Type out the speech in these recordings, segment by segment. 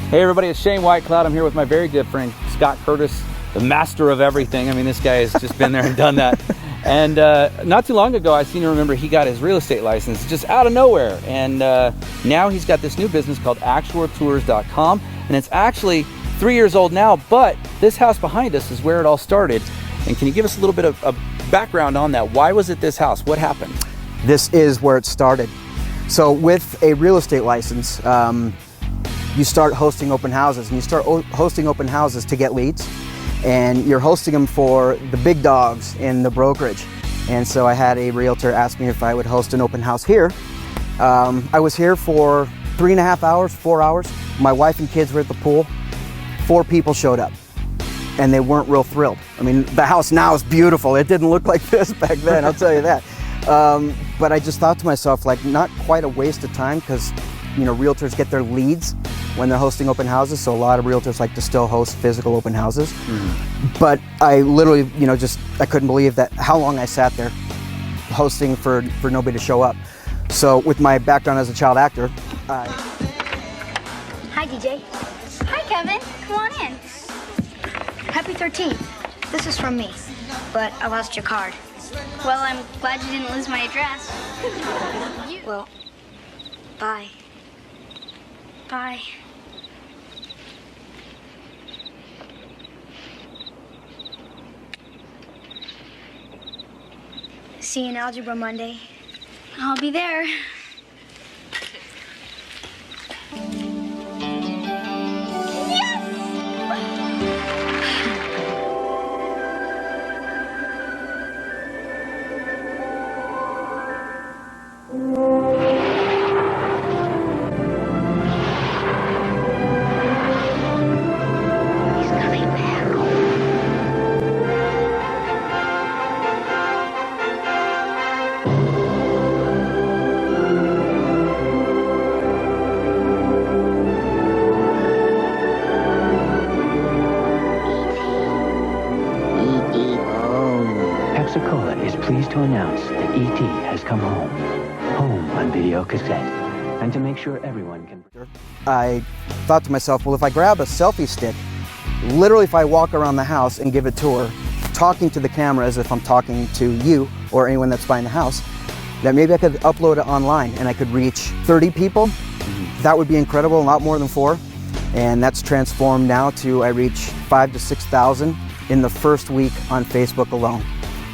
Hey everybody, it's Shane Whitecloud. I'm here with my very good friend Scott Curtis, the master of everything. I mean, this guy has just been there and done that. And not too long ago, I seem to remember he got his real estate license just out of nowhere. And now he's got this new business called ActualTours.com. And it's actually 3 years old now, but this house behind us is where it all started. And can you give us a little bit of a background on that? Why was it this house? What happened? This is where it started. So with a real estate license, you start hosting open houses, and you start hosting open houses to get leads, and you're hosting them for the big dogs in the brokerage. And so I had a realtor ask me if I would host an open house here. I was here for 3.5 hours, 4 hours. My wife and kids were at the pool. 4 people showed up, and they weren't real thrilled. I mean, the house now is beautiful. It didn't look like this back then, I'll tell you that. But I just thought to myself, like, not quite a waste of time, because, you know, realtors get their leads when they're hosting open houses, so a lot of realtors like to still host physical open houses. But I literally, you know, I couldn't believe that how long I sat there hosting for nobody to show up. So with my background as a child actor, Hi, DJ. Hi, Kevin. Come on in. Happy 13th. This is from me, but I lost your card. Well, I'm glad you didn't lose my address. Well, bye. Bye. See you in Algebra Monday. I'll be there. Pepsi-Cola is pleased to announce that E.T. has come home. Home on video cassette. And to make sure everyone can... I thought to myself, well, if I grab a selfie stick, literally if I walk around the house and give a tour, talking to the camera as if I'm talking to you or anyone that's buying the house, that maybe I could upload it online and I could reach 30 people. That would be incredible, a lot more than 4. And that's transformed now to I reach 5,000 to 6,000 in the first week on Facebook alone.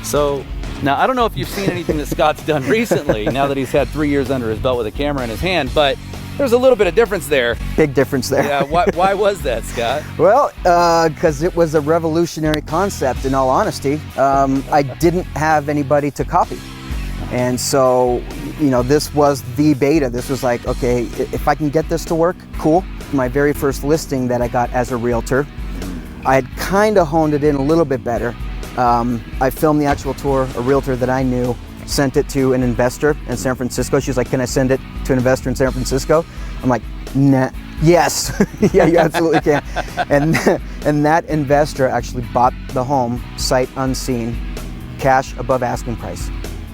So now I don't know if you've seen anything that Scott's done recently, now that he's had 3 years under his belt with a camera in his hand, but there's a little bit of difference there. Big difference there. Yeah, why was that, Scott? Well, because it was a revolutionary concept, in all honesty. I didn't have anybody to copy. And so, you know, this was the beta. This was like, okay, if I can get this to work, cool. My very first listing that I got as a realtor, I had kind of honed it in a little bit better. I filmed the actual tour. A realtor that I knew sent it to an investor in San Francisco. She was like, can I send it to an investor in San Francisco? I'm like, nah. Yes. Yeah, you absolutely can. And that investor actually bought the home sight unseen, cash above asking price.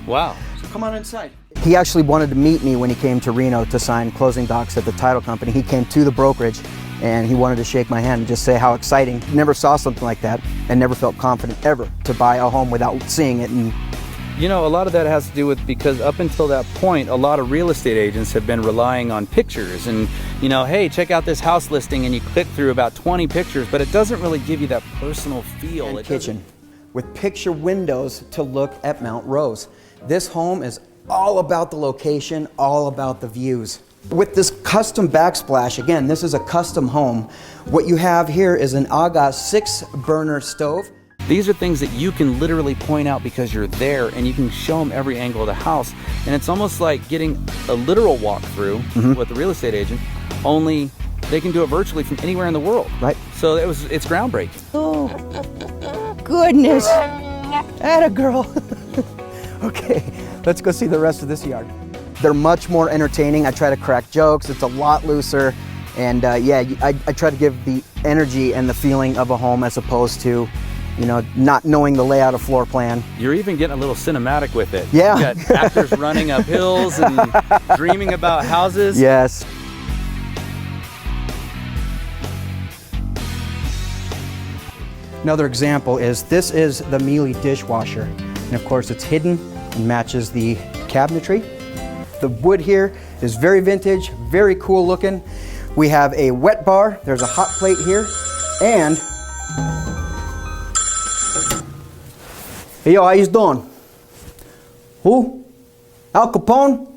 Wow. So come on inside. He actually wanted to meet me when he came to Reno to sign closing docs at the title company. He came to the brokerage and he wanted to shake my hand and just say how exciting. Never saw something like that and never felt confident ever to buy a home without seeing it. And you know, a lot of that has to do with because up until that point, a lot of real estate agents have been relying on pictures and, you know, hey, check out this house listing, and you click through about 20 pictures, but it doesn't really give you that personal feel. And kitchen with picture windows to look at Mount Rose. This home is all about the location, all about the views. With this custom backsplash, again, this is a custom home. What you have here is an AGA 6-burner stove. These are things that you can literally point out because you're there, and you can show them every angle of the house. And it's almost like getting a literal walkthrough with a real estate agent, only they can do it virtually from anywhere in the world. Right. So it's groundbreaking. Oh, goodness. Atta girl. Okay, let's go see the rest of this yard. They're much more entertaining. I try to crack jokes. It's a lot looser. And yeah, I try to give the energy and the feeling of a home as opposed to, you know, not knowing the layout of floor plan. You're even getting a little cinematic with it. Yeah. You got actors running up hills and dreaming about houses. Yes. Another example is, this is the Miele dishwasher. And of course it's hidden and matches the cabinetry. The wood here is very vintage, very cool looking. We have a wet bar, there's a hot plate here, and hey yo, how you doing? Who? Al Capone?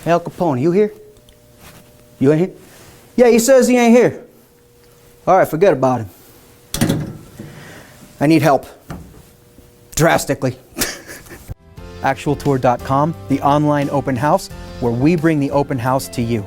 Hey, Al Capone, you here? You in here? Yeah, he says he ain't here. All right, forget about him. I need help. Drastically. Actualtour.com, the online open house where we bring the open house to you.